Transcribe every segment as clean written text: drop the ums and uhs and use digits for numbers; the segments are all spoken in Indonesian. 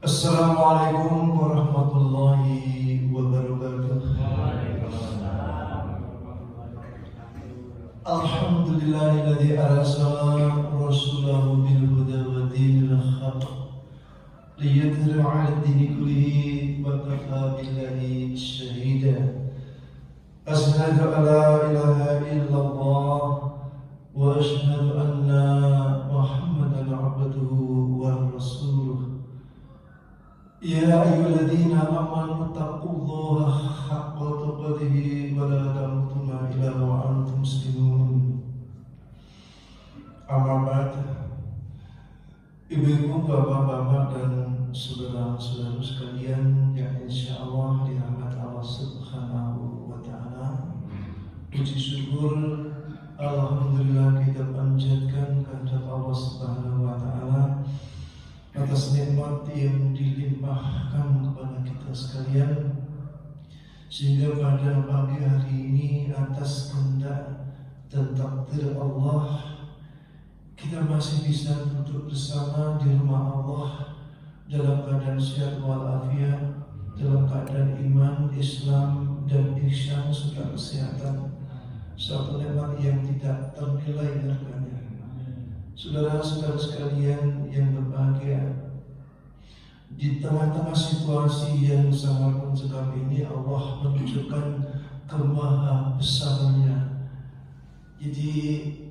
Assalamualaikum warahmatullahi wabarakatuh. Alhamdulillahilladzi arsala rasulahu bil huda wa dinil haqq liyudhhirahu 'ala ad-dini kullihi wa kafa billahi shahida. Asyhadu an la ilaha illallah wa asyhadu anna Muhammadan 'abduhu wa rasuluh. Ya ayyuhalladzina amanu taqullaha haqqa tuqatih wa la tamutunna illa wa antum muslimun. Amma ba'd. Ibu-ibu, bapak-bapak dan saudara-saudara sekalian yang insyaallah dirahmati Allah Subhanahu wa taala. Puji syukur alhamdulillah kita panjatkan kehadirat Allah Subhanahu wa taala atas nikmat yang dilimpahkan kepada kita sekalian, sehingga pada pagi hari ini atas kehendak dan takdir Allah kita masih bisa duduk bersama di rumah Allah dalam keadaan sehat walafiat, dalam keadaan iman, Islam dan ihsan serta kesehatan, suatu nikmat yang tidak ternilai harganya. Saudara-saudara sekalian yang berbahagia, di tengah-tengah situasi yang sangat mencekam ini Allah menunjukkan kemaha besarnya. Jadi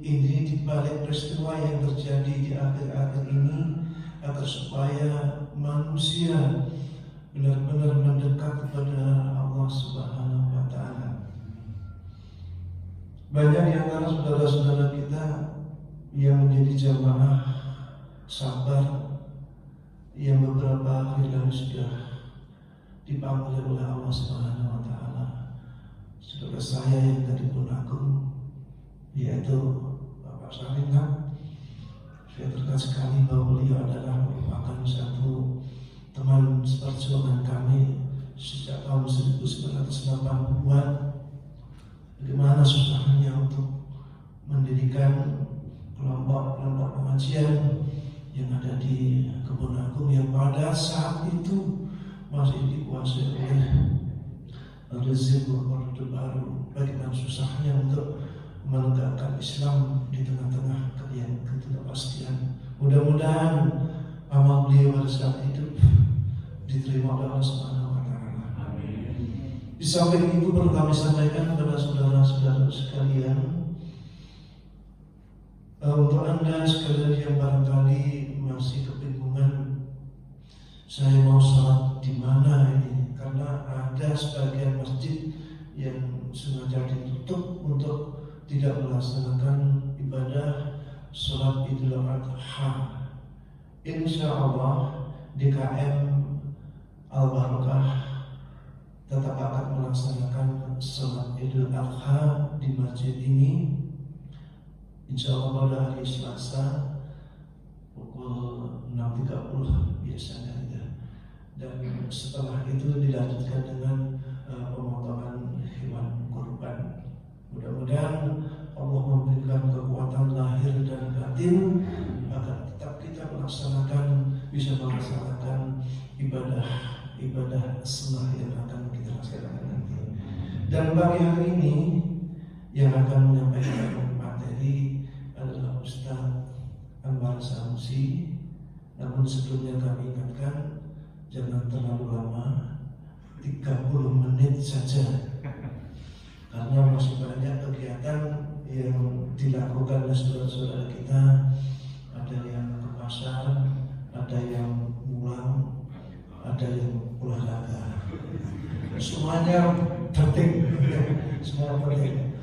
ini dibalik peristiwa yang terjadi di akhir-akhir ini, agar supaya manusia benar-benar mendekat kepada Allah Subhanahu wa taala. Banyak di antara saudara-saudara kita yang menjadi jamaah sabar, yang beberapa hari lalu sudah dipanggil oleh Allah Subhanahu wa taala. Saudara saya yang tadi pun agung, yaitu Bapak Saringan, saya terkesan sekali bahwa beliau adalah merupakan satu teman seperjuangan kami sejak tahun 1980-an. Bagaimana susahnya untuk mendirikan kelompok pengajian yang ada di Kebun Agung yang pada saat itu masih dikuasai oleh rezim Orde Baru. Bagaimana susahnya untuk menegakkan Islam di tengah-tengah ketidakpastian. Mudah-mudahan amal beliau pada saat itu diterima oleh Allah Subhanahu wa taala. Di samping itu perlu kami sampaikan kepada saudara-saudara sekalian, untuk Anda sekalian yang barangkali masih kebingungan, saya mau sholat di mana ini? Karena ada sebagian masjid yang sengaja ditutup untuk tidak melaksanakan ibadah sholat Idul Adha. Insya Allah DKM Al-Barakah tetap akan melaksanakan sholat Idul Adha di masjid ini. Insya Allah pada hari Selasa pukul 6.30 biasanya ya. Dan setelah itu dilanjutkan dengan pemotongan hewan kurban. Mudah-mudahan Allah memberikan kekuatan lahir dan batin agar tetap kita bisa melaksanakan ibadah sunnah yang akan kita laksanakan nanti. Dan pagi hari ini yang akan menyampaikan materi adalah Ustaz Anwar Sanusi. Namun sebelumnya kami ingatkan, jangan terlalu lama, 30 menit saja, karena masih banyak kegiatan yang dilakukan oleh saudara-saudara kita. Ada yang ke pasar, ada yang pulang, ada yang olahraga. Semuanya penting, semua penting.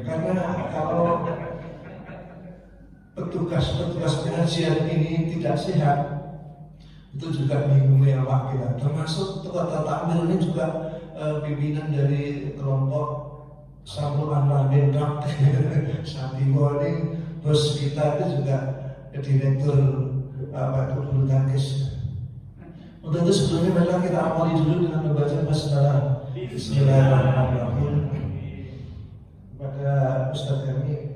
Karena kalau petugas pengajian ini tidak sehat, itu juga bingungnya awak kita. Termasuk ketua takmir ini juga pimpinan dari kelompok Sampul Anwar Bendak Sabiwo ini, bos kita itu juga direktur bulu tangkis. Untuk itu sebelumnya marilah kita awali dulu dengan membaca basmalah. Bismillahirrahmanirrahim. Kepada Ustaz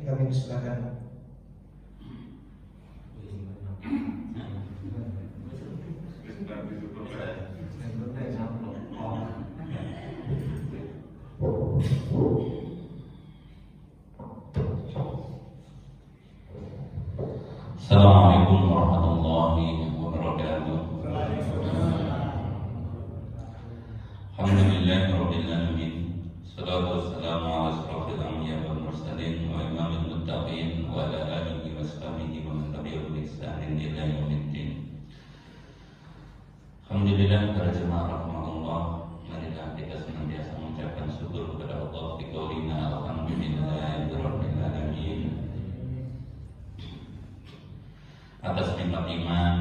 kami silakan. Assalamualaikum warahmatullahi wabarakatuh. Alhamdulillahirabbil alamin. Salatu wassalamu ala asyrafil anbiya'i wal mursalin wa imamil muttaqin wa ala alihi wa sahbihi wa man tabi'ahum bi ihsanin ila yaumiddin. Alhamdulillah para jemaah rahmatullah, marilah kita senantiasa mengucapkan syukur kepada Allah bi qaulina alhamdulillahirabbil alamin. Atas nikmat iman,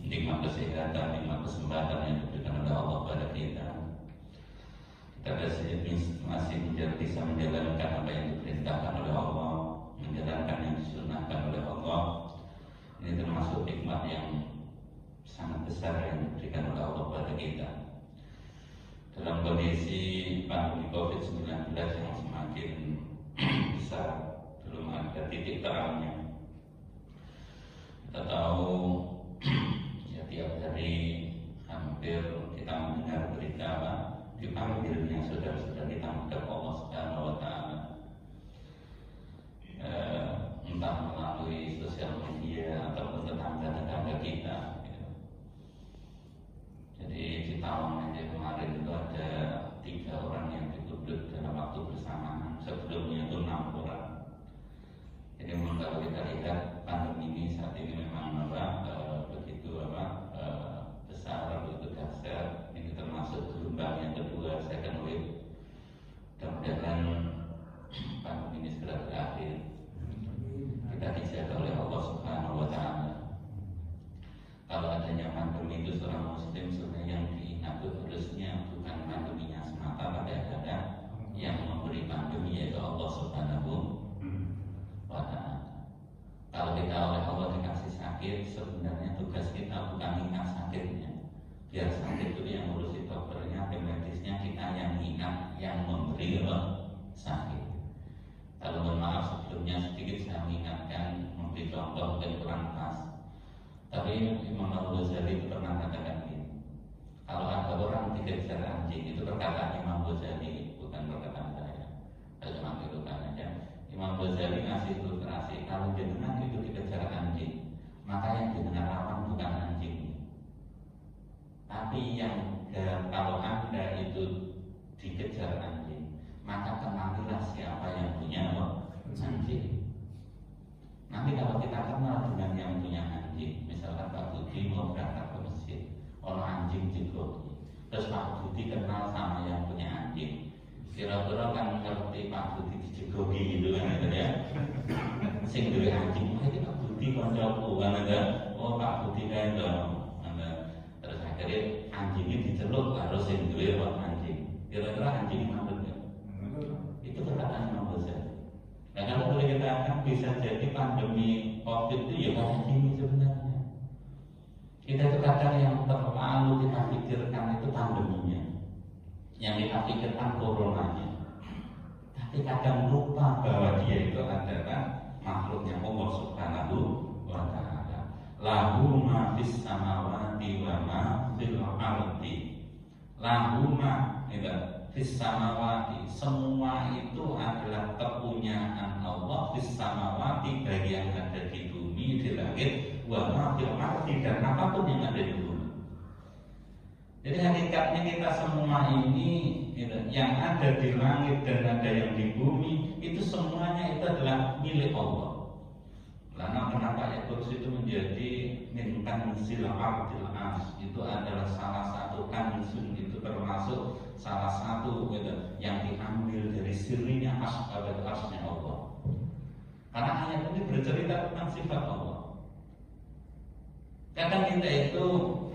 nikmat kesehatan, nikmat kesempatan yang diberikan oleh Allah pada kita masih bisa menjalankan apa yang diperintahkan oleh Allah, menjalankan yang disunahkan oleh Allah. Ini termasuk nikmat yang sangat besar yang diberikan oleh Allah pada kita. Dalam kondisi pandemi COVID-19 yang semakin besar, belum ada titik terangnya. Kita tahu ya tiap hari hampir kita mendengar berita dipanggilnya saudara-saudara kita menghadap Allah Subhanahu wa taala. Entah melalui sosial media ataupun tetangga-tetangga kita. Jadi di Tawang aja kemarin itu ada 3 orang yang dituduh dalam waktu bersamaan. Sebelumnya itu 6 orang. Jadi memang kalau kita lihat pandemi ini saat ini memang begitu besar, begitu dahsyat. Ini termasuk gelombang yang kedua, second wave. Mudah-mudahan pandemi ini segera berakhir. Kita dijaga oleh Allah Subhanahu wa taala. Kalau adanya pandemi itu seorang muslim sebenarnya yang diingat harusnya bukan pandeminya semata, pada ada yang memberi pandemi yaitu Allah Subhanahu wa ta'ala. Kalau kita oleh Allah dikasih sakit, sebenarnya tugas kita bukan ingat sakitnya. Biar sakit itu yang ngurusi dokternya, tim medisnya, kita yang ingat yang memberi sakit. Kalau mohon maaf sebelumnya sedikit saya mengingatkan, memberi contoh dan kurang pas. Tapi Imam Al-Ghazali pernah katakan ini, kalau ada orang dikejar anjing, itu perkataan Imam Ghazali, bukan perkataan saya. Saya cuma tirukan aja. Imam Ghazali ngasih ilustrasi, kalau jenengan itu dikejar anjing, maka yang jenengan lawan bukan anjing, tapi kalau Anda itu dikejar anjing, maka kenalilah siapa yang punya anjing. Nanti kalau kita kenal dengan yang punya anjing, misalkan Pak Budi mau berangkat ke masjid, orang anjing digrogi, terus Pak Budi kenal sama yang punya anjing, kira-kira kan ngerti Pak Budi dijegogi gitu kan ya. Sing duwe anjing, iki Pak Budi kancaku kan ada. Oh Pak Budi kae to. Terus akhirnya anjingnya diceluk harus sing duwe anjing. Kira-kira anjing mandut ya. Itu perkataan Imam Ghazali. Nah kalau boleh kita akan bisa jadi pandemi COVID itu ya kayak gini sebenarnya. Kita itu kadang yang terlalu kita pikirkan itu pandeminya, yang kita pikirkan coronanya. Tapi kadang lupa bahwa dia itu adalah makhluknya Allah Subhanahu wa ta'ala. Lahu ma fis samawati wa ma fil ardi. Lahu ma fis samawati, semua itu adalah kepunyaan Allah. Fis samawati, bagi yang ada di bumi, di langit, wa ma fil ardi, dan apapun yang ada di bumi. Jadi hakikatnya kita semua ini yang ada di langit dan ada yang di bumi itu semuanya itu adalah milik Allah. Karena kenapa ayat kursi itu menjadi min kanzil ardil as, itu adalah salah satu kanzun, itu termasuk salah satu yang diambil dari sirinya asnya Allah. Karena ayat ini bercerita tentang sifat Allah. Kadang kita itu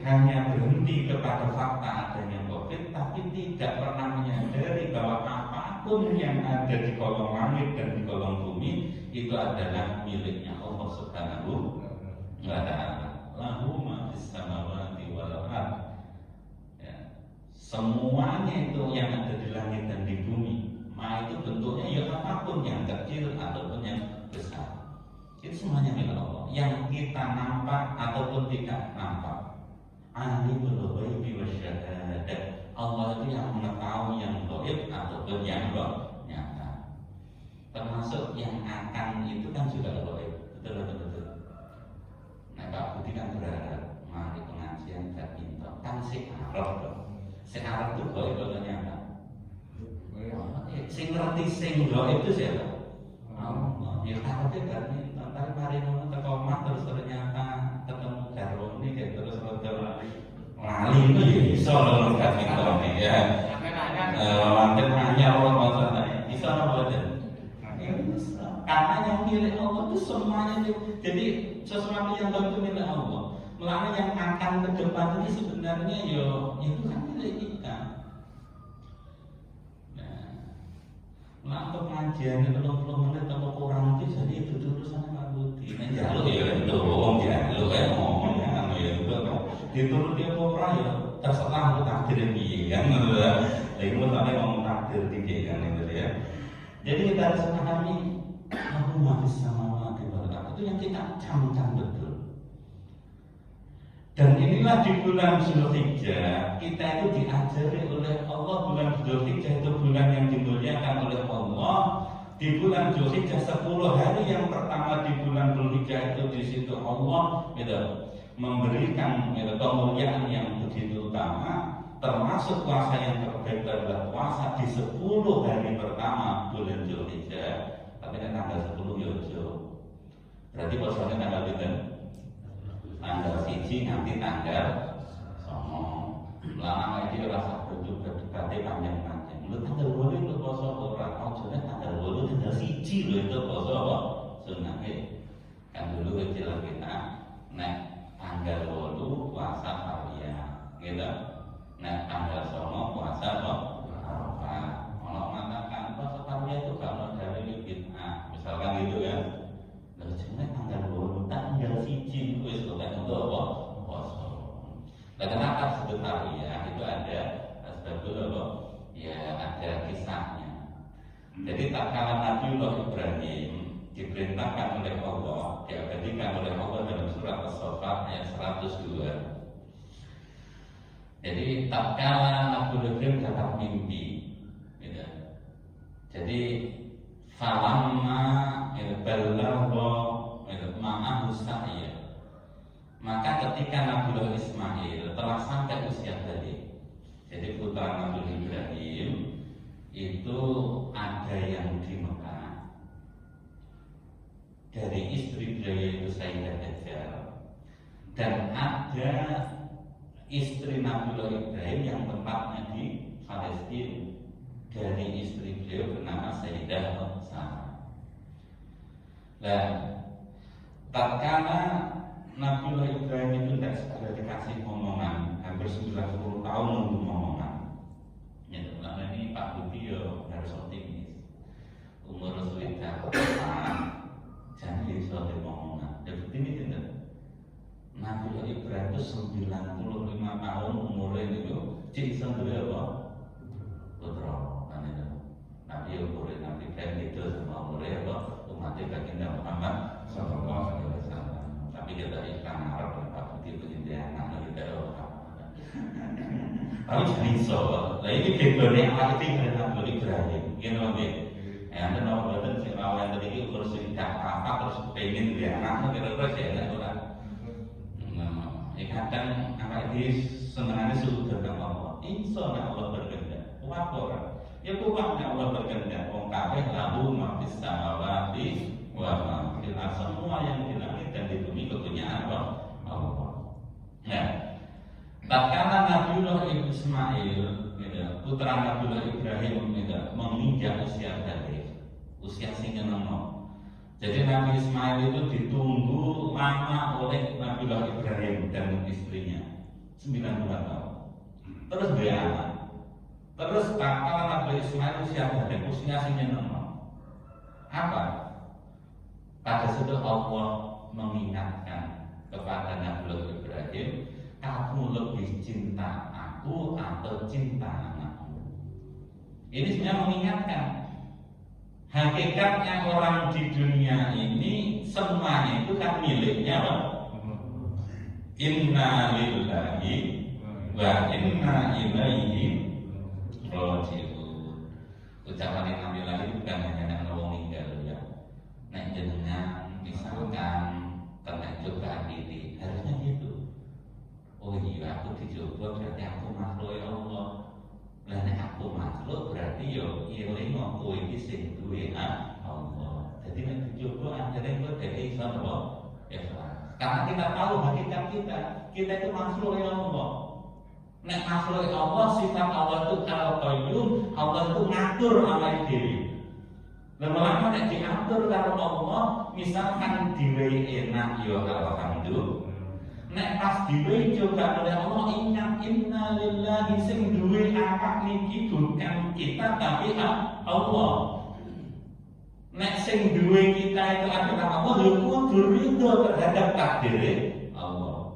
hanya berhenti kepada fakta adanya COVID, tapi tidak pernah menyadari bahwa apapun yang ada di kolong langit dan di kolong bumi itu adalah miliknya Allah Subhanahu wa ta'ala. Lahu ma fis samawati wal ardh. Semuanya itu yang ada di langit dan di bumi, ma itu bentuknya ya apapun, yang kecil ataupun yang besar, itu semuanya milik Allah. Yang kita nampak ataupun tidak nampak, alimul ghaibi wasyahadah, Allah itu yang mengetahui yang gaib ataupun yang nyata. Termasuk yang akan itu kan juga gaib, betul. Sing arep itu gaib atau nyata? Sing ngerti sing gaib itu siapa? Allah. Ya takutnya kan nanti mari ngono teko omah terus ternyata ketemu garwane kayak terus rada lali itu ya iso lho kan ngene ya. Lanten hanya orang maksudnya iso apa boten? Karena yang milik Allah itu semuanya itu. Jadi sesuatu yang baik itu milik Allah. Melalui yang akan ke depan ini sebenarnya itu kan milik kita. Nah, untuk pengajian itu 20 menit atau kurang itu jadi itu urusan Pak Budi. Nah, jaluk ya itu, jaluk ya ngomong ya itu kan. Dituruti apa ora ya terserah lu takdir piye kan. Lha iku sampe ngomong takdir piye kan itu ya. Jadi kita harus memahami aku mafis sama itu yang kita camkan betul. Dan inilah di bulan Zulhijjah kita itu diajari oleh Allah. Bulan Zulhijjah itu bulan yang dimuliakan oleh Allah. Di bulan Zulhijjah 10 hari yang pertama di bulan Zulhijjah itu di situ Allah memberikan kemuliaan yang begitu utama. Termasuk puasa yang terbaik adalah puasa di 10 hari pertama bulan Zulhijjah. Tapi kan tanggal 10 Yojo. Berarti puasanya tanggal berapa? Tanggal 1 nanti tanggal 9. Lama iki ora sak debat-debatnya panjang-panjang. Lu tanggal 8 itu puasa ora ojone tanggal 8 tanggal 1 lho itu puasa apa? Sunate. Kan dulu kecil kita nek tanggal 8 puasa Arafah. Gitu. Nek tanggal 9 puasa apa? Arafah. Ono mengatakan puasa Arafah itu kalau dari bid'ah. Misalkan gitu kan. Lalu cuma tanggal 8 tanggal 1 wis kok untuk apa? Puasa. Nah, kenapa disebut Arafah? Itu ada sebab apa? Ya ada kisahnya. Jadi tak kala Nabiullah Ibrahim diperintahkan oleh Allah, diabadikan oleh Allah dalam surat As-Saffat ayat 102. Jadi tak kala Nabiullah Ibrahim dapat mimpi, gitu. Jadi falamma balagha ma'ahu sa'ya. Maka ketika Nabiullah Ismail telah sampai usia balik, jadi putra Nabiullah Ibrahim itu ada yang di Mekah dari istri beliau itu Sayyidah Hajar, dan ada istri Nabiullah Ibrahim yang tempatnya di Palestina dari istri beliau bernama Sayyidah Sarah. Dan tatkala Nabiullah Ibrahim itu tidak segera dikasih omongan, hampir 90 tahun nunggu omongan. Ya, karena ini Pak Budi harus optimis. Umur sudah jangan bisa omongan. Dan ini tidak. Nabiullah Ibrahim itu 95 tahun umurnya itu, cik sendiri apa? Putra, kan itu. Nabi umurnya Nabi Ibrahim itu sama umurnya apa? Umatnya baginda Muhammad Sallallahu Alaihi Wasallam. Tapi kita ikan Arab dan Pak Budi pencinta anak kita orang. Tapi jadi so, lah ini bedanya apa sih dengan Nabiullah Ibrahim? Gini loh deh. Yang ada orang berarti si awal yang tadi umur sudah apa terus pengen dia anak kira-kira saya orang. Kadang anak ini senangannya sudah dengan Allah. Insya Allah berkehendak. Kuat orang. Ya kuat Allah berkehendak. Wong kabeh lahu ma fis samawati wa ma fil ardh. Semua yang di langit dan di bumi kepunyaan Allah. Ya. Tatkala Nabiullah Ismail, putra Nabiullah Ibrahim, menginjak usia balik, usia sing enom. Jadi Nabi Ismail itu ditunggu lama oleh Nabiullah Ibrahim dan istrinya 9 tahun. Terus dia anak. Terus tatkala Nabi Ismail usia balik, usia sing enom. Apa? Pada situ Allah mengingatkan kepada Nabiullah Ibrahim, kamu lebih cinta aku atau cinta anakmu? Ini sebenarnya mengingatkan. Hakikatnya orang di dunia ini semuanya itu kan miliknya apa? Inna lillahi wa inna ilaihi raji'un. Ucapan yang ambil lagi bukan hanya ngomong meninggal ya. Nah jenengan misalkan kena cobaan ini harusnya gitu. Oh iya aku dicoba berarti aku makhluk ya Allah. jadi bisa ikhlas. Karena kita tahu hakikat kita itu makhluk Allah. Nek makhluk Allah, sifat Allah itu al-qayyum, Allah itu ngatur awake dhewe. Lama-lama nek diatur karo Allah, misalkan diwehi enak ya alhamdulillah. Nek pas diwehi juga oleh Allah, inna lillahi sing duwe awak niki bukan kita tapi Allah. Nek sing duwe kita itu adalah Allah, ya kudu ridho terhadap takdir Allah.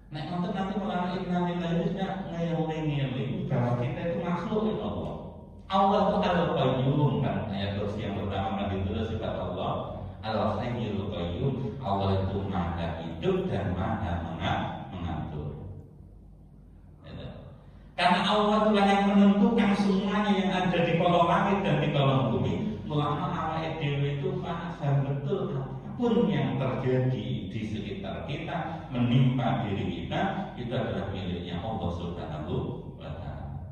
Nek nanti malah inna lillahi sudah ngeling-ngeling bahwa kita itu makhluk Allah. Allah itu al-qayyum kan, ayat kursi yang pertama Nabi itu sifat Allah. Al-hayyul qayyum, Allah itu maha hidup dan maha mengatur. Karena Allah itulah yang menentukan semuanya yang ada di kolong langit dan di kolong bumi. Mulanya awake dhewe itu paham betul apapun yang terjadi di sekitar kita, menimpa diri kita, itu adalah miliknya Allah Subhanahu wa ta'ala.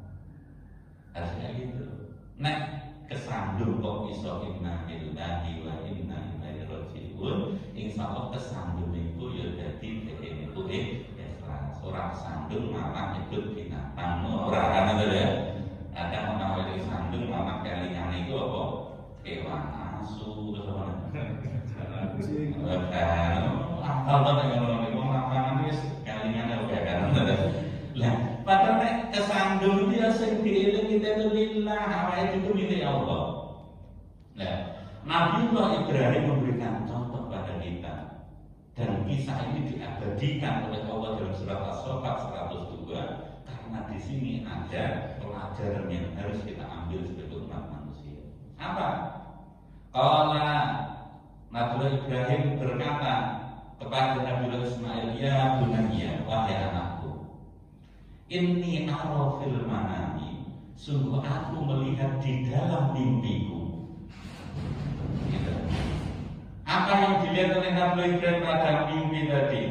Harusnya gitu. Nah, kesandung kok iso inna lillahi wa inna ilaihi raji'un. Insyaallah kesandung itu ya dadi dhek niku ikhlas. Ora kesandung malah nyebut binatang. Ora kan itu ya. Ada menawa kesandung malah kelingane iku apa? Kewan asu terus apa? Apa yang ngomong lapangan wis kelingane oke kan. Lah, padahal nek kesandung itu ya sing dieling kita itu lillah, awake itu milik Allah. Nah, Nabiullah Ibrahim memberikan contoh pada kita, dan kisah ini diabadikan oleh Allah dalam surat As-Saffat 102 karena di sini ada pelajaran yang harus kita ambil sebagai umat manusia. Apa? Qala Nabiullah Ibrahim berkata kepada Nabiullah Ismail, ya bunayya, wahai anakku, inni ara fil manami, sungguh aku melihat di dalam mimpiku. Gitu. Apa yang dilihat oleh Nabi Ibrahim pada mimpi tadi?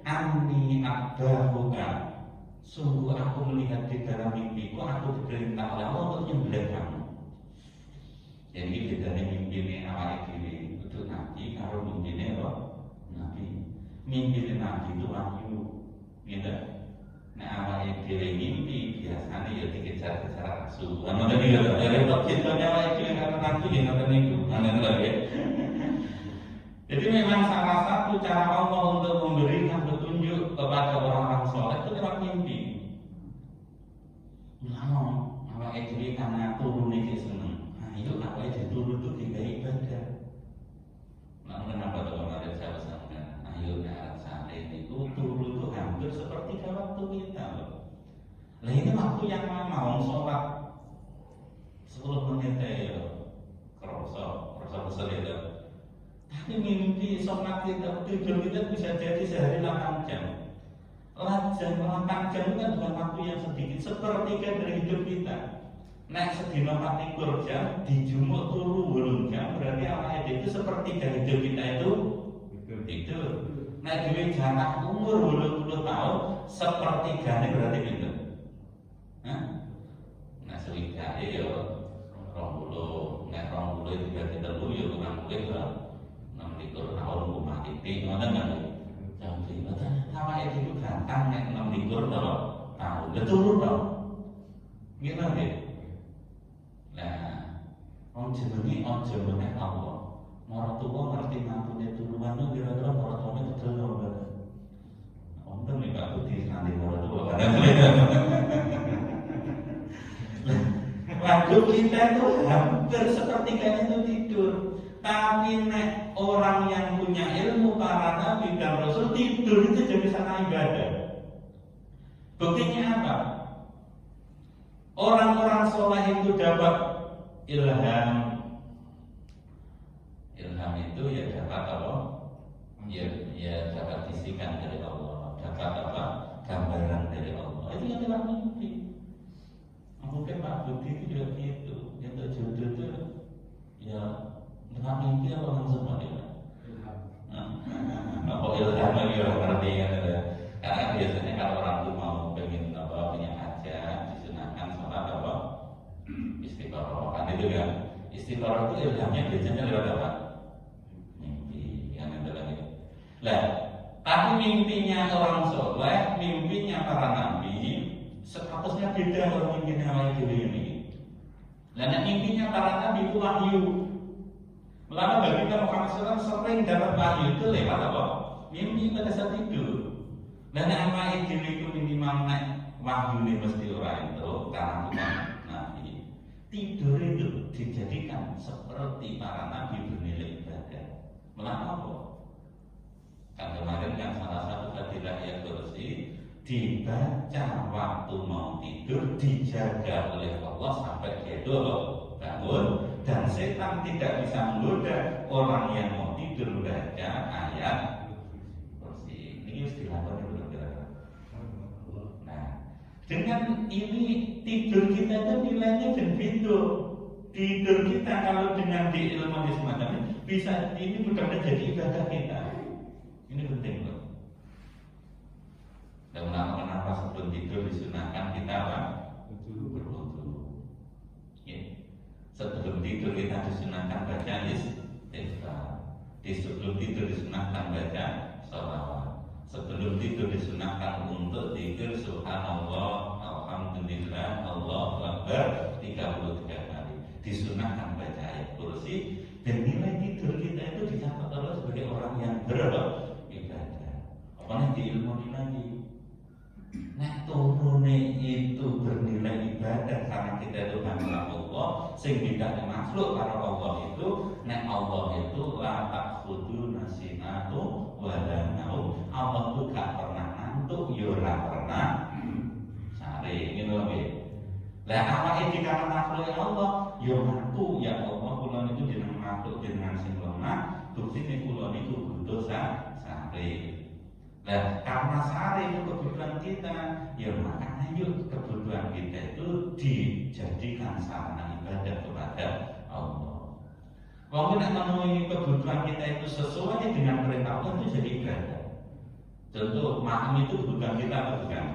Anni akbahuka, sungguh aku melihat di dalam mimpiku, aku diperintah oleh Allah untuk nyembelih kamu. Jadi bedanya mimpi ini awake dhewe itu Nabi karo mimpi ini Nabi. Mimpi Nabi itu wahyu, gitu. Nah, awake dhewe mimpi biasanya ya dikejar-kejar nafsu. Ana tadi ya repot kitanya awake dhewe karo nafsu ya ngoten niku. Ana lagi. Jadi memang salah satu cara Allah untuk memberikan petunjuk kepada orang-orang soleh itu lewat mimpi. Nah, awake dhewe karena turun iki seneng. Ayo awake dhewe turun itu tiga ibadah. Nah, kenapa teman-teman saya pesankan? Ayo itu turun itu hampir sepertiga waktu kita loh. Nah ini waktu yang mau sholat 10 menit ya kerasa besar itu. Tapi mimpi sholat kita, tidur kita bisa jadi sehari 8 jam. 8 jam itu kan bukan waktu yang sedikit, sepertiga dari hidup kita. Nah sedina 24 jam, dijumuk turu 8 jam, berarti awalnya itu sepertiga hidup kita itu tidur. Nah, duwe jatah umur 80 tahun, sepertiganya berarti pinten? Nah, sewikane ya 20, nek 20 itu berarti telu ya kurang lebih 16 tahun rumah titik, ngoten kan? Jadi, awake itu gantang nek 16 tahun. Betul dong. Gimana nggih? Nah, wong jenenge aja meneh Allah. Orang tua ngerti ngampune turunan itu kira-kira orang tuanya betul atau enggak? Untung nih Pak Budi nanti orang tua waktu kita itu hampir sepertiganya itu tidur. Tapi nek orang yang punya ilmu para nabi dan rasul tidur itu jadi sana ibadah. Buktinya apa? Orang-orang soleh itu dapat ilham. Ilham itu ya dapat apa? Ya dapat bisikan dari Allah, dapat apa? Gambaran dari Allah. Itu yang lewat mimpi. Mungkin Pak Budi itu juga gitu. Yang jodoh itu ya lewat mimpi apa langsung Pak dia? Apa ilham lagi orang ngerti kan? Karena biasanya kalau orang itu mau pengen apa punya hajat, disunahkan sholat apa? Istiqoroh kan itu kan? Istiqoroh itu ilhamnya biasanya lewat apa? Lah, tapi mimpinya orang soleh, mimpinya para nabi, statusnya beda kalau mimpinya orang ini. Dan mimpinya para nabi itu wahyu. Melainkan bagi kita Muhammad SAW sering dapat wahyu itu lewat apa? Mimpi pada saat tidur. Dan apa itu minimal wahyu ini mesti orang itu karena Tuhan nabi. Tidur itu dijadikan seperti para nabi bernilai ibadah. Melainkan apa? Kan kemarin kan salah satu fadilah yang kursi dibaca waktu mau tidur, dijaga oleh Allah sampai dia dulu bangun, dan setan tidak bisa menggoda orang yang mau tidur baca ayat kursi. Ini harus dilakukan dulu. Nah, dengan ini tidur kita itu nilainya berbeda. Tidur kita kalau dengan di ilmu di semacam ini bisa ini mudah-mudahan jadi ibadah kita. Ini penting loh. Dan kenapa sebelum tidur disunahkan kita apa? Berwudu. Ya. Sebelum tidur kita disunahkan baca istighfar. Sebelum tidur disunahkan baca sholawat. Sebelum tidur disunahkan untuk zikir subhanallah, alhamdulillah, Allahu akbar 33 kali. Disunahkan baca ayat kursi, dan nilai tidur kita itu dicatat Allah sebagai orang yang beribadah. Apalagi di ilmu lagi. Nah turune itu bernilai ibadah karena kita itu hamba Allah, sing tidak makhluk para Allah itu. Nah Allah itu la takhudhu nasinatu wala naum. Allah itu gak pernah ngantuk, yo ora pernah sare. Ini lho nggih. Lah awake dikatakan makhluk Allah, yo ngaku ya Allah kula niku jeneng makhluk jenengan sing lemah, buktine kula niku butuh sare. Nah, karena sehari itu kebutuhan kita, ya makanya yuk kebutuhan kita itu dijadikan sarana ibadah kepada Allah. Kalau kita memenuhi kebutuhan kita itu sesuai dengan perintah Allah itu jadi ibadah. Contoh, makan itu kebutuhan kita atau bukan?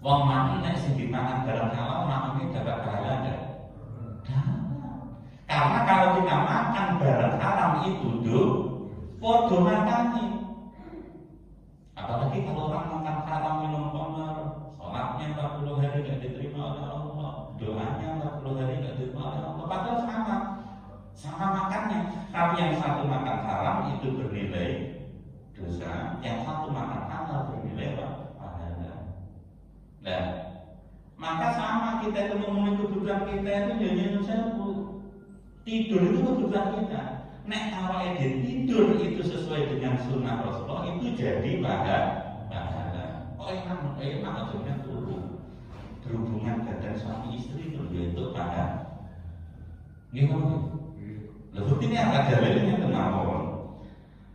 Wong makan nek sing dipangan barang halal, makan ini dapat pahala enggak? Karena kalau kita makan barang haram itu podo makani. Apalagi kalau orang makan haram minum khamr, sholatnya 40 hari tidak diterima oleh Allah, doanya 40 hari tidak diterima oleh Allah. Padahal sama makannya. Tapi yang satu makan haram itu bernilai dosa, yang satu makan halal bernilai pahala. Nah, maka sama kita itu memenuhi kebutuhan kita itu hanya satu. Tidur itu kebutuhan kita. Nek awake tidur itu sesuai dengan sunnah Rasulullah itu jadi pahala. Oh enak maksudnya turun berhubungan badan suami istri itu yaitu pahala. Gimana? Lalu ini ada dalilnya kenapa?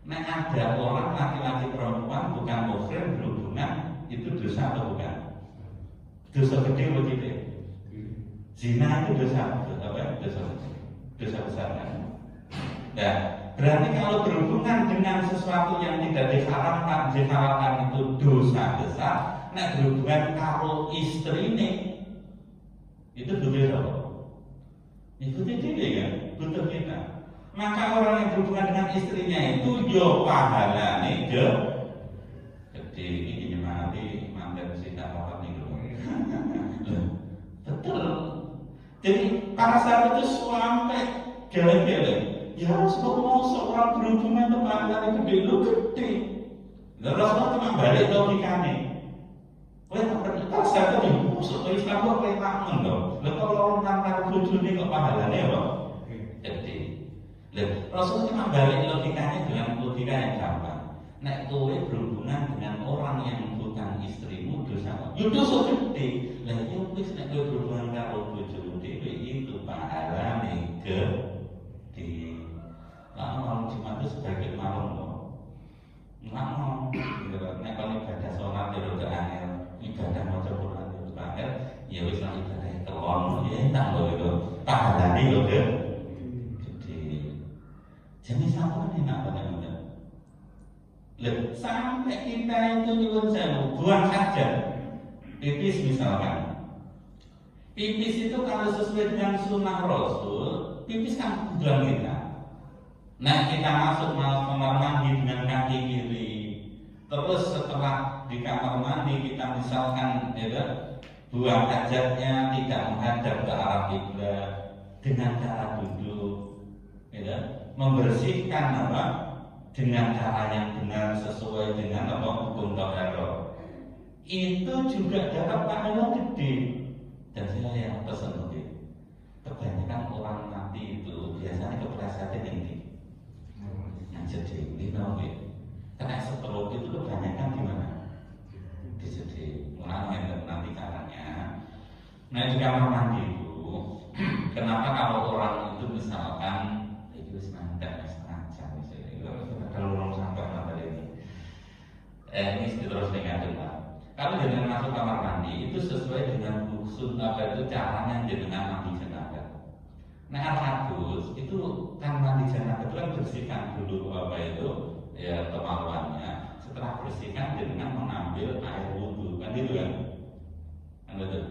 Nek ada orang laki-laki perempuan bukan muhrim berhubungan itu dosa atau bukan? Dosa gede begitu. Zina itu dosa apa? Dosa besar kan? Nah, berarti kalau berhubungan dengan sesuatu yang tidak diharamkan itu dosa besar. Nah, berhubungan kalau istri ini itu butuh apa? Itu tidak ya, butuh kita. Maka orang yang berhubungan dengan istrinya itu yo pahala nih yo. Jadi ini mati mantan si apa itu. Betul. Jadi pada saat itu sampai geleng-geleng. Ya Rasulullah seorang berhubungan dengan gede lu gede. Dan Rasulullah cuma balik logikanya. Kita sadar nih, musuh Islam kok kayak takmen loh. Lalu kalau orang taruh tujuh ini kok pahalanya apa? Gede. Rasulullah cuma balik logikanya dengan logika yang gampang. Nek kowe berhubungan dengan orang yang bukan istrimu dosa. Ya dosa gede. Lah ya wis nek kowe berhubungan karo bojomu dhewe itu pahalane gede. Lalu malam Jumat itu sebagai malam loh. Malam, nek kalau ibadah sholat ya udah angel, ibadah mau Quran ya udah angel, ya wis lah ibadah kelon, ya enak loh itu, pahalanya loh deh. Jadi, jenis apa nih nak benar-benar? Sampai kita itu nyuwun sewu, buang saja. Pipis misalkan, pipis itu kalau sesuai dengan sunnah Rasul, pipis kan kebutuhan kita. Nah kita masuk kamar mandi dengan kaki kiri. Terus setelah di kamar mandi kita misalkan buang hajatnya tidak menghadap ke arah kiblat dengan cara duduk, membersihkan dengan cara yang benar sesuai dengan hukum thaharah. Itu juga dapat pahala gede. Dan saya yang pesan kebanyakan orang mati itu biasanya keplesetnya tinggi. Jadi karena stroke itu kebanyakan di mana? Di sedih. Mulanya nanti caranya. Nah di kamar mandi itu, kenapa kalau orang itu misalkan itu semangat setengah jam misalnya, kalau orang sampai mata ini, ini terus dengan Pak. Kalau dengan masuk kamar mandi itu sesuai dengan sunnah itu caranya dengan mandi jenazah. Nah al-hadus itu kan mandi jenazah itu kan bersihkan dulu kemaluannya. Setelah bersihkan dengan mengambil air wudhu kan gitu kan? Betul.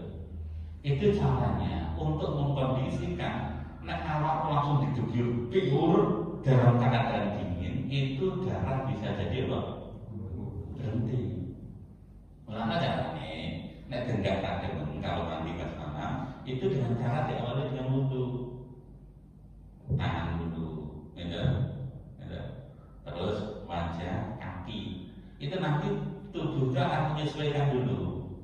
Itu caranya untuk mengkondisikan. Nah kalau langsung diguyur piur dalam keadaan dingin itu darah bisa jadi berhenti. Mulanya caranya, nek genggak kalau mandi ke sana itu dengan cara diawali dengan wudhu. Tangan dulu, terus wajah, kaki. Itu nanti tubuh akan menyesuaikan dulu.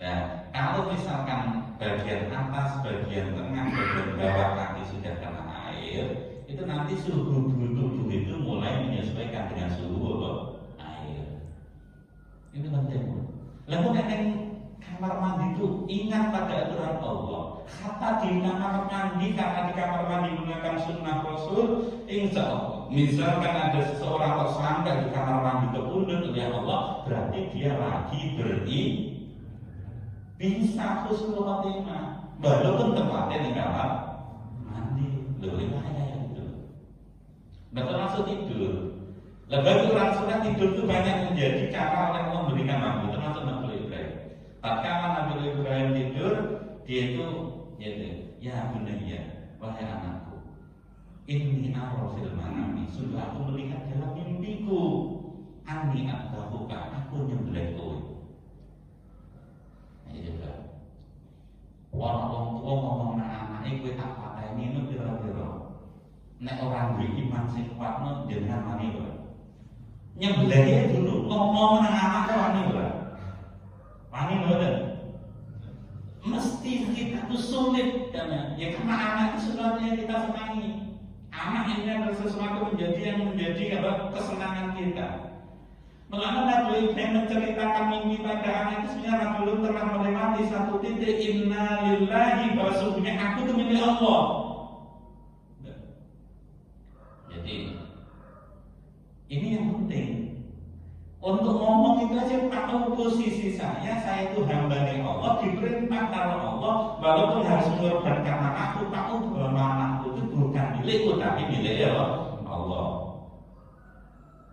Nah, kalau misalkan bagian atas, bagian tengah, bagian bawah kaki sudah kena air, itu nanti suhu tubuh itu mulai menyesuaikan dengan suhu air. Ini penting. Lalu kamar mandi itu ingat pada aturan Allah. Kata di kamar mandi, karena di kamar mandi menggunakan sunnah Rasul, insya Allah. Misalkan ada seseorang tersangka di kamar mandi terbunuh oleh Allah, berarti dia lagi bisa husnul khotimah. Walaupun tempatnya di kamar mandi, loh itu kayak gitu. Nah termasuk tidur. Bagi orang sunnah tidur itu banyak menjadi cara oleh Allah memberikan waktu, termasuk Nabi Ibrahim. Tatkala Nabi Ibrahim tidur, dia itu ya bunayya, wahai anakku, inni ara fil manami, sudah aku melihat dalam mimpiku, anni adbahuka, aku nyembelih kowe. Orang tua ngomong anak-anaknya kowe tak pateni itu pira-pira. Nek orang duwe iman sing kuat jenengan mani wae. Nyembelihnya dulu ngomong anak wani ora. Wani mboten. Mesti kita tuh sulit karena karena anak itu sesuatu yang kita senangi. Anak ini adalah sesuatu yang menjadi kesenangan kita. Mengapa Nabi Ibrahim menceritakan mimpi pada anak itu sebenarnya Nabi Ibrahim telah melewati satu titik inna lillahi bahwa sesungguhnya aku itu milik Allah. Jadi ini yang penting. Untuk ngomong itu aja tahu posisi saya itu hambanya Allah, diperintah oleh Allah, walaupun harus mengorbankan anakku, tahu bahwa anakku itu bukan milikku tapi milik Allah.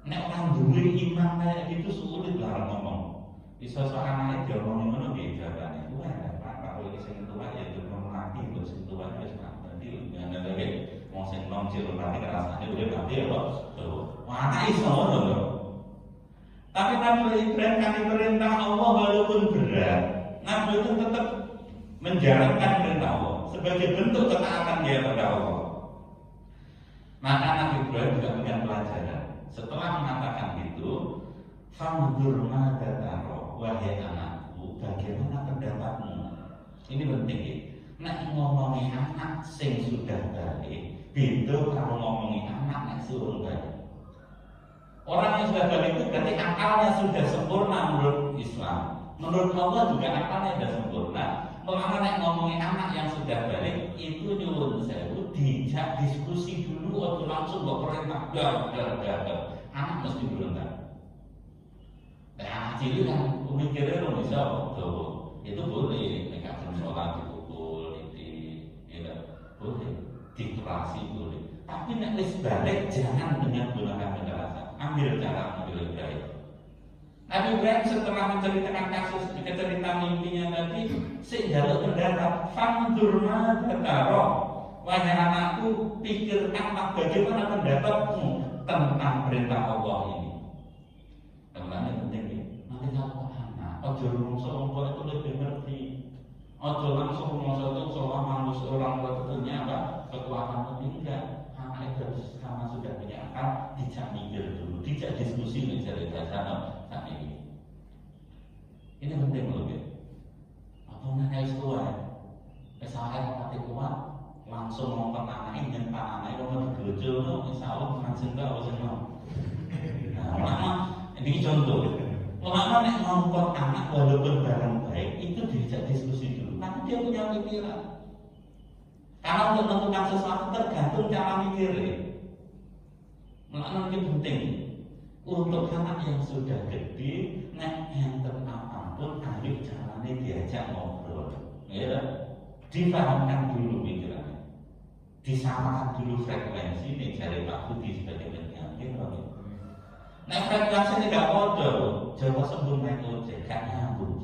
Nek orang duwe iman kayak gitu sulit lah ngomong. Bisa soalnya dia ngomong ngono nggih jawabane. Wah, Pak kalau iki sing tuwa ya durung mati lho sing tuwa wis mati. Ngene lho wong sing nom jero mati rasane udah mati ya, Tuh. Mana iso ngono lho. Tapi Nabi Ibrahim kan perintah Allah walaupun berat, Nabi itu tetap menjalankan perintah Allah sebagai bentuk ketaatan dia kepada Allah. Maka Nabi Ibrahim juga punya pelajaran. Setelah mengatakan itu, fanzur madza tara, wahai anakku, bagaimana pendapatmu? Ini penting ya. Nek ngomongi anak sing sudah balik, beda kalau ngomongi anak yang suruh balik. Orang yang sudah balik itu berarti akalnya sudah sempurna menurut Islam. Menurut Allah juga akalnya sudah sempurna. Kalau nek ngomongin anak yang sudah balik itu nyuwun sewu dijak diskusi dulu atau langsung kok perintah dar. Anak mesti berontak. Nah, anak cilik kan mikirnya lo bisa itu boleh nek jam sholat dipukul boleh dikurasi boleh. Tapi nek wis balik jangan dengan gunakan kekerasan. Ambil cara Nabi Ibrahim. Nabi Ibrahim setelah menceritakan kasus cerita mimpinya tadi, sing njaluk pendapat, fandur madza tara, Wahai anakku, pikirkanlah bagaimana pendapatmu tentang perintah Allah ini. Teman-teman penting ya. Nanti kalau anak, ojo rumah itu lebih ngerti. Ojo langsung rumah itu seolah manusia orang tua tentunya apa? Kekuatan lebih enggak. Anak itu harus sama sudah punya akal, dijak mikir dulu, dijak diskusi mencari dasar saat ini. Ini penting loh ya. Apa nanya istilah? Misalnya mati kuat, langsung ngomong anaknya dan pak anaknya mau digelucul tuh, insya Allah langsung tahu semua. Nah, ulama ini contoh. Ulama nek ngomong anak walaupun barang baik itu diajak diskusi dulu, nanti dia punya pikiran. Karena untuk menentukan sesuatu tergantung cara mikirnya. Ulama ini penting. Untuk anak yang sudah gede, nek yang apapun, ayo caranya diajak ngobrol, ya. Dipahamkan dulu pikirannya, disamakan dulu frekuensi nih cari Pak Budi sebagai penyamping. Nah frekuensi ini gak bodoh, Jawa sembun naik ojek, gak nyambung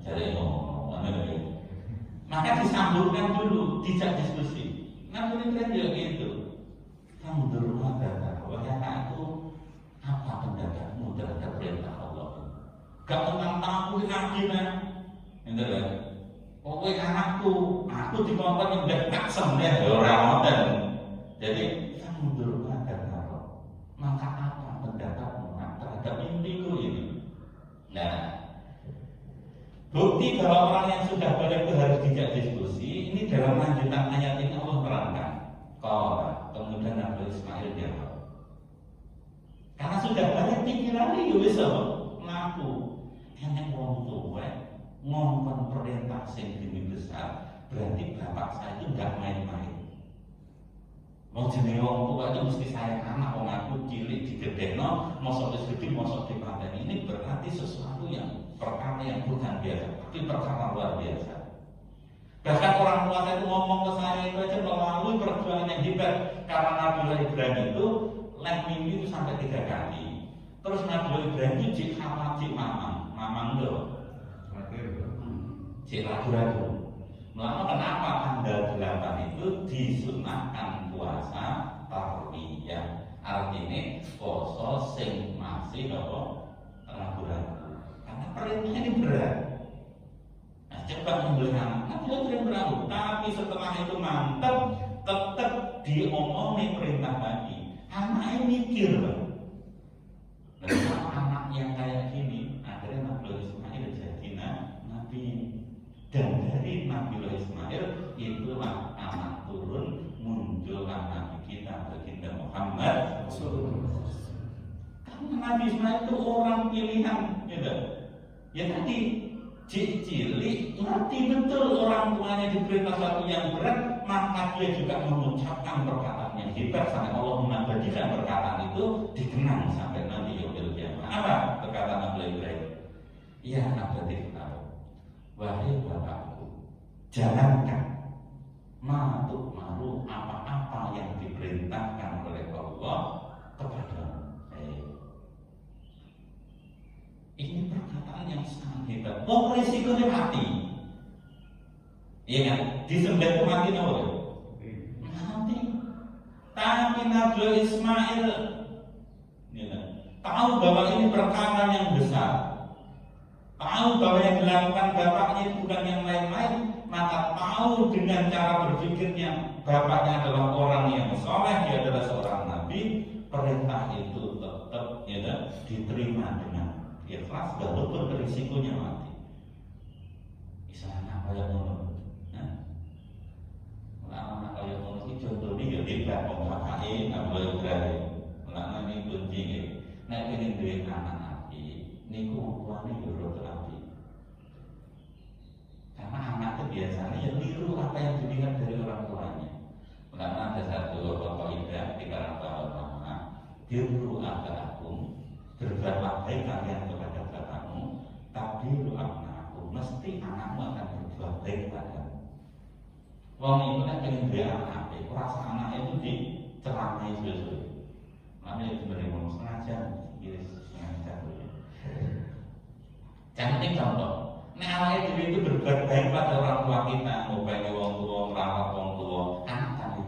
cari ngomong, maka disambungkan dulu, dijak diskusi. Nah ini kan juga gitu. Kamu dulu mengatakan bahwa anakku apa pendapatmu terhadap perintah Allah? Gak tentang tamu akhirnya, itu kan? Pokoknya anakku, aku dikongkon yang udah taksem deh, orang modern. Jadi kamu dulu akan taruh, maka apa pendapatmu terhadap mimpiku ini? Nah, bukti bahwa orang yang sudah balik itu harus dijak diskusi. Ini dalam lanjutan ayat ini Allah terangkan. Kemudian Nabi Ismail jawab, karena sudah balik pikirannya, ya bisa ngaku, enak wong tua. Ngomong perintah sing tinggi besar, berarti bapak saya itu enggak main-main. Mau jenenge wong tua itu mesti sayang anak, wong aku cilik digedhekno, mosok wis gedhe mosok dipateni. Ini berarti sesuatu yang perkara yang bukan biasa, tapi perkara luar biasa. Bahkan orang tua saya itu ngomong ke saya itu aja melalui perjuangan yang hebat. Karena Nabi Ibrahim itu lek mimpi itu sampai 3 kali. Terus Nabi Ibrahim itu cik sama cik mamang lho. Cik ragu-ragu. Melainkan kenapa tanggal 8 itu disunahkan puasa tarwiyah? Artinya poso sing masih ragu-ragu. Karena perintah ini berat. Nah, cepat membeli anak, tidak berlalu. Tapi setelah itu mantap, tetap diomongin perintah lagi. Anaknya mikir, dan anak yang kayak gini, akhirnya Nabi Ismail jadi nabi. Dan dari Nabi Ismail itulah anak turun muncullah Nabi kita baginda Muhammad. Karena Nabi Ismail itu orang pilihan, gitu. Ya tadi cilik ngerti betul orang tuanya diperintah sesuatu yang berat, maka dia juga mengucapkan perkataan yang hebat sampai Allah mengabadikan perkataan itu dikenang sampai nanti yaumil qiyamah. Apa perkataan Nabi Ibrahim? Ya abadi tahu. Wahai bapakku, jalankan matuk maru apa-apa yang diperintahkan oleh Allah kepadamu. Ini perkataan yang sangat hebat. Oh, risikonya mati. Iya kan? Disembelih mati apa? Mati. Tapi Nabi Ismail tahu bahwa ini perkara yang besar. Tahu bahwa yang dilakukan bapaknya bukan yang lain-lain, maka tahu dengan cara berpikirnya bapaknya adalah orang yang soleh, dia adalah seorang nabi, perintah itu tetap diterima dengan ikhlas walaupun risikonya mati. Misalnya kayak ngono, anak kayak ngono itu contohnya ya tidak mengkakai Nabi Ibrahim, anak ini kunci, nek ini duit anak nabi, niku tuane yurut nabi. Karena anak itu biasanya ya tiru apa yang dilihat dari orang tuanya. Karena ada satu kaidah di kalangan ulama, tiru abaakum, berbuatlah baik kalian kepada bapakmu, tapi abnaakum, mesti anakmu akan berbuat baik padamu. Wong itu kan pengen dia anak, rasa anak itu diceramai suwe-suwe. Namanya sebenarnya mau sengaja, sengaja. Jangan ini contoh. Nah, awalnya diri itu berbuat baik pada orang tua kita, mau baik orang tua, merawat orang tua, anak tadi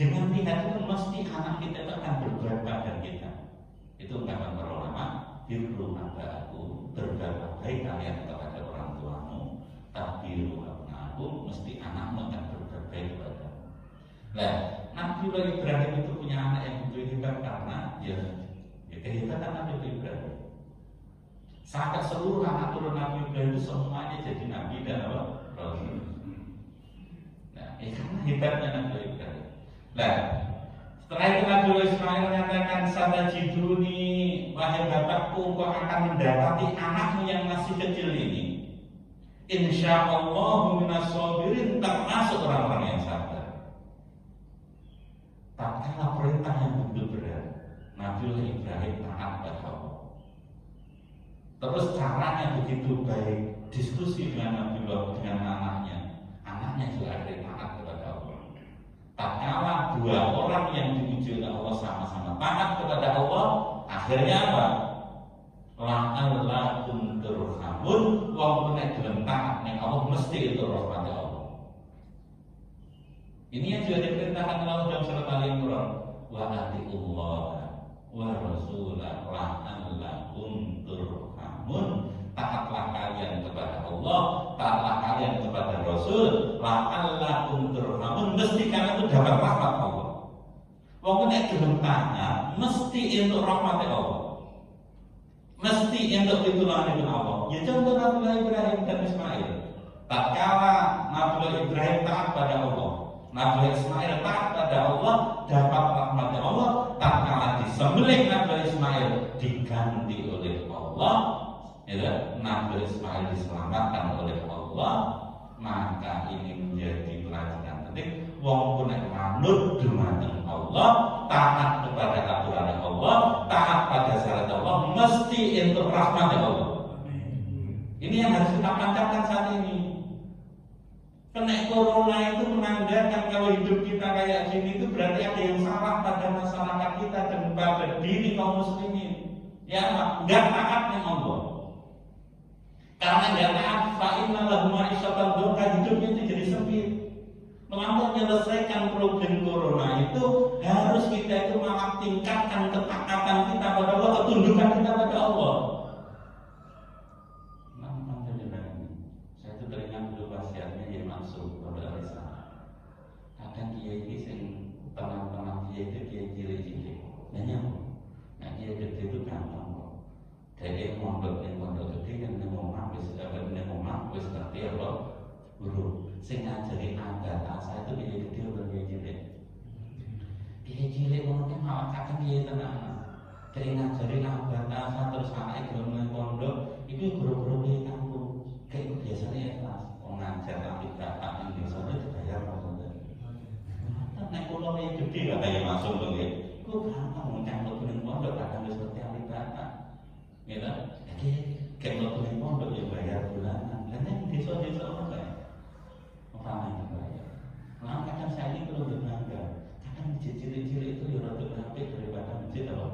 Dengan lihat itu mesti anak kita itu akan berbuat pada kita. Itu ungkapan para ulama, birru abaakum, berbuat baik kalian kepada orang tuamu, tabiru abnaakum, mesti anakmu akan berbuat baik kepada. Nah, Nabiullah Ibrahim itu punya anak yang begitu hebat karena ya kehebatan Nabi Ibrahim. Sampai seluruh anak turun Nabi Ibrahim itu semuanya jadi nabi dan rasul. Nah, karena hebatnya Nabi Ibrahim. Nah, setelah itu Nabi Ismail mengatakan satajiduni, wahai bapakku, engkau akan mendapati anakmu yang masih kecil ini. Insyaallah minas sabirin, termasuk orang-orang yang sabar. Tak kala perintah yang begitu berat, Nabi Ibrahim taat pada Allah. Terus caranya begitu baik, diskusi dengan Nabiullah dengan anaknya juga ada taat kepada Allah. Tak kalah dua orang yang dipuji oleh Allah sama-sama taat kepada Allah, akhirnya apa? La'allakum turhamun, wong nek gelem taat ning Allah mesti itu rahmat Allah. Ini yang juga diperintahkan Allah dalam surat Al-Imran, wa atiullah wa rasulah la'allakum turhamun. Taatlah kalian kepada Allah, taatlah kalian kepada Rasul, la'allakum turhamun, mesti kalian itu dapat rahmat Allah. Wong nek gelem taat mesti untuk rahmat Allah. Mesti untuk pitulungan Allah. Ya contoh Nabi Ibrahim dan Ismail. Tak kala Nabi Ibrahim taat pada Allah, Nabi Ismail taat pada Allah, dapat rahmat Allah. Tak kala disembelih Nabi Ismail diganti oleh Allah, ya, Nabi Ismail diselamatkan oleh Allah. Maka ini menjadi pelajaran penting. Wong pun manut dumateng Allah, taat kepada aturan Allah, taat pada syarat Allah, mesti untuk rahmat Allah. Ini yang harus kita pancarkan saat ini. Kena corona itu menandakan kalau hidup kita kayak gini itu berarti ada yang salah pada masyarakat kita dan pada diri kaum muslimin. Ya, enggak taat dengan Allah. Karena enggak taat, fa'inna lahum ma'isyatan dhanka, hidupnya itu jadi sempit. Untuk menyelesaikan problem corona itu harus kita itu malah tingkatkan ketaatan kita pada Allah, ketundukan kita pada Allah. Saya itu teringat dulu wasiatnya ya Mansur pada Alisa. Kadang dia ini sing tenang-tenang dia itu dia cilik-cilik. Nah dia gede itu gampang kok. Dari mondok gede kan ngomong wis ngerti apa guru. Sing ngajari adat asa itu dia gede atau dia cilik. Dia cilik mungkin malah kadang dia tenang. Dari ngajari adat asa terus anaknya gelem pondok itu guru-guru dia kampung. Kayak biasanya ya kelas ngajar tapi bapak yang desa itu dibayar maksudnya. Nek kula yang gede lah kayak masuk tuh ya. Ku gampang mencangkut ning pondok kadang wis seperti ahli bapak. Gitu. Jadi kayak mlebu ning pondok ya bayar bulanan. Lah nek desa-desa ora orang yang bayar. Nah, kadang saya ini perlu berbangga. Kadang cilik-cilik itu ya rada rapih daripada masjid apa.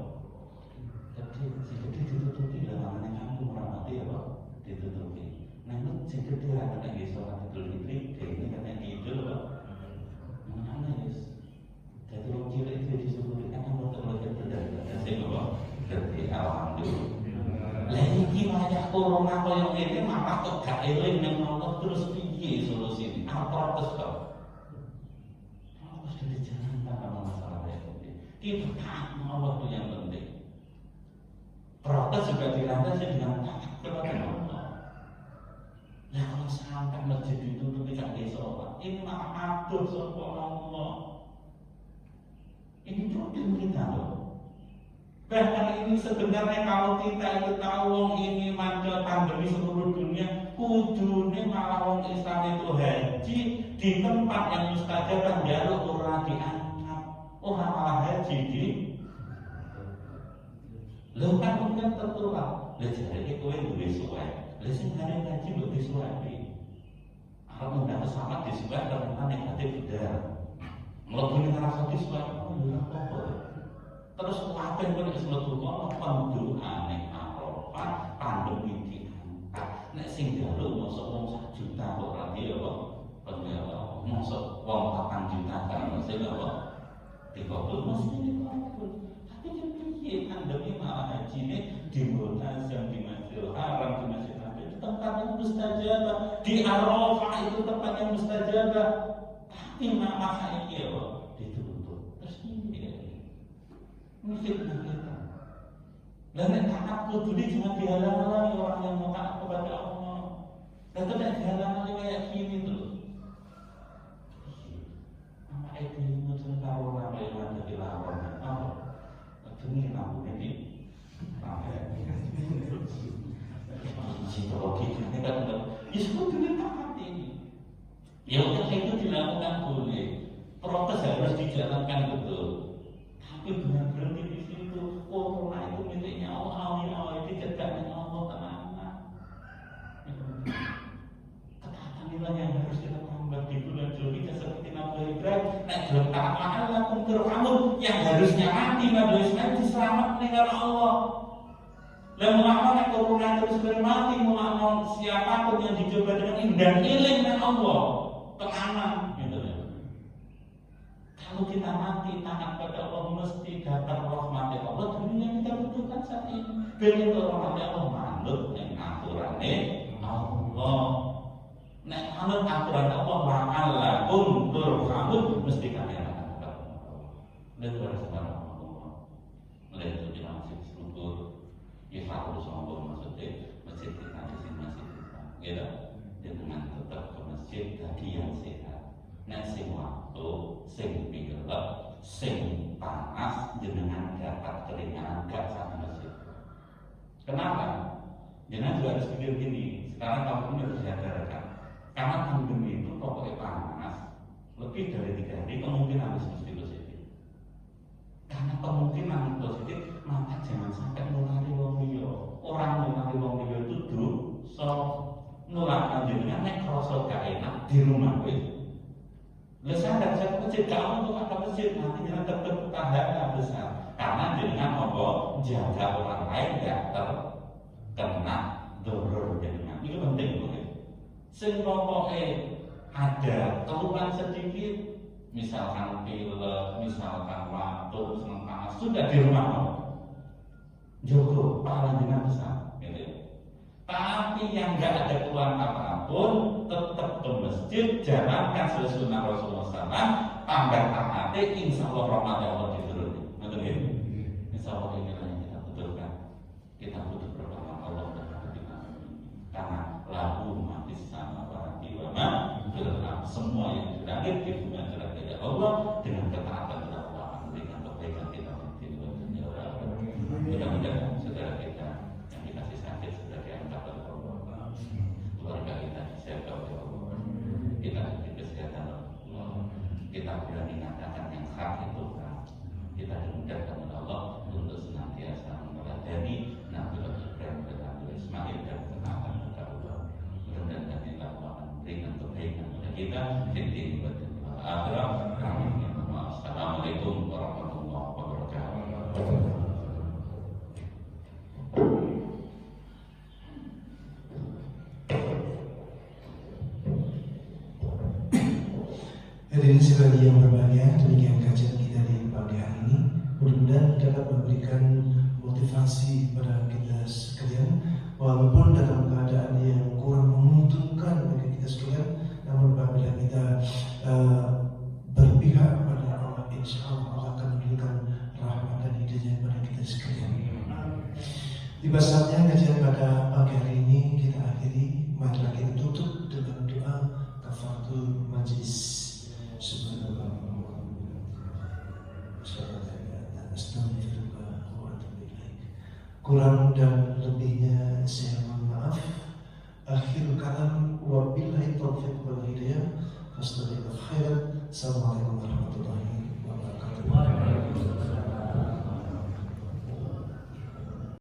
Jadi si gede ditutupi lah namanya kampung orang mati apa ditutupi. Nah, itu si gede lah kena di sholat Idul Fitri, dia ini kena Idul apa. Mana ya? Jadi orang cilik itu disuruh kadang untuk belajar dari apa. Jadi alhamdulillah. Lah iki banyak corona koyo ngene malah kok gak eling nang Allah terus piye solusine? Protes kok. Harus dijalankan sama masalah itu. Kita taat Allah itu yang penting. Protes juga dilandasi dengan taat kepada Allah. Nah kalau sampai masjid itu tidak disolat, ini malah aduh sapa Allah. Ini problem kita loh. Bahkan ini sebenarnya kalau kita itu tahu wong ini mandel pandemi seluruh dunia, kudune malah wong Islam itu haji di tempat yang mustajab jaluk ora diangkat. Orang malah haji di lho kan mungkin tertular. Lah jare kowe duwe suwe. Lah sing arep haji mbok disuwati. Arep ndak pesawat disuwati ternyata negatif udah. Mlebu ning rasa disuwati ora apa-apa. Terus kuatir pun wis mlebu kono pendoane Arafah pandemi diangkat. Nek sing jaluk mosok wong 1 juta kok ora dia apa? Penjara mosok wong 8 juta kan sing apa? dikabul mesti dikabul. Tapi kan piye pandemi malah haji ini di Multazam, di Masjidil Haram, di Masjid Nabawi itu tempat yang mustajabah, di Arafah itu tempat yang mustajabah. Tapi masa ini ya ditutup. Terus ini fitnah kita. Dan yang taat kudu jangan dihalang-halangi orang yang mau taat kepada Allah. Dan itu yang dihalang-halangi kayak gini tuh. Nama itu muncul tahu nama yang ada di lawan. Oh, ini lampu ini. Psikologi ini kan ya sebetulnya taat ini. Ya udah itu dilakukan boleh. Prokes harus dijalankan betul. Tapi benar berhenti di situ. Corona itu miliknya Allah, itu cegahnya Allah tenang. Ketaatan inilah yang harus kita tambah di bulan Zulhijjah seperti Nabi Ibrahim. Nah, dalam ta'ala lakum kamu yang harusnya mati Nabi Ismail diselamatkan oleh Allah. Dan melakukan corona terus mati, melakukan siapapun yang dicoba dengan indah iling dengan Allah, tenang, gitu ya. Kalau kita mati taat pada Allah mesti dapat rahmat Allah. Dunia yang kita butuhkan saat ini. Biar itu rahmat Allah manut yang aturannya Allah. Nek manut aturan Allah la'allakum turhamun mesti kalian akan dapat Allah. Lihat pada sekarang Allah. Lihat itu di masjid struktur. Ya fakir sombong maksudnya masjid kita di sini masjid kita. Gitu. Dengan tetap ke masjid tadi yang sehat. Nek sing waktu sing pilek, sing panas jenengan dapat keringanan gak sama masjid. Kenapa? Jenengan juga harus pikir gini. Sekarang kamu harus sadarkan. Karena pandemi itu pokoknya panas, lebih dari 3 hari kemungkinan harus mesti positif. Karena kemungkinan positif, maka jangan sampai nulari wong liya. Orang nulari wong liya itu dosa. Nulari jenengan nek krasa gak enak di rumah kowe. Sadar saya masjid, kamu untuk ada masjid nanti jangan terkena besar karena dengan apa jaga orang lain tidak terkena doror dengan itu penting loh. Pokoknya ada keluhan sedikit, misalkan pilek, misalkan waktu, misalkan panas sudah di rumah jogo paling dengan besar, gitu. Tapi yang nggak ada keluhan apapun, tetap ke masjid, jalankan sesunnah Rasulullah SAW, tambah taati, insya Allah rahmat Allah diturunkan. Betul ya? Insya Allah inilah yang kita butuhkan. Kita butuh pertolongan Allah dan kita karena lahu mafis sama wa ma semua yang di langit di bumi adalah dari Allah dengan ketaatan kepada Allah dengan kebaikan kita di dunia. Mudah-mudahan saudara kita yang dikasih sakit sudah diangkat oleh Allah, keluarga kita dijaga oleh Allah, kita diberi kesehatan Allah, kita berani mengatakan yang hak itu hak, kita dimudahkan oleh Allah untuk senantiasa meneladani Nabi Ibrahim dan Nabi Ismail dan ketaatan kepada Allah. Mudah-mudahan kita akan memberikan kebaikan kepada kita di dunia dan akhirat. Amin. Assalamualaikum warahmatullahi wabarakatuh. Hadirin sekalian yang berbahagia, demikian kajian kita di pagi hari ini. Mudah-mudahan dapat memberikan motivasi kepada kita sekalian, walaupun dalam keadaan yang kurang menguntungkan bagi kita sekalian, namun apabila kita berpihak pada Allah, insya Allah akan memberikan rahmat dan hidayah kepada kita sekalian. Tiba saatnya kajian pada pagi hari ini kita akhiri. Marilah kita tutup dengan doa kafaratul majlis. Kurang dan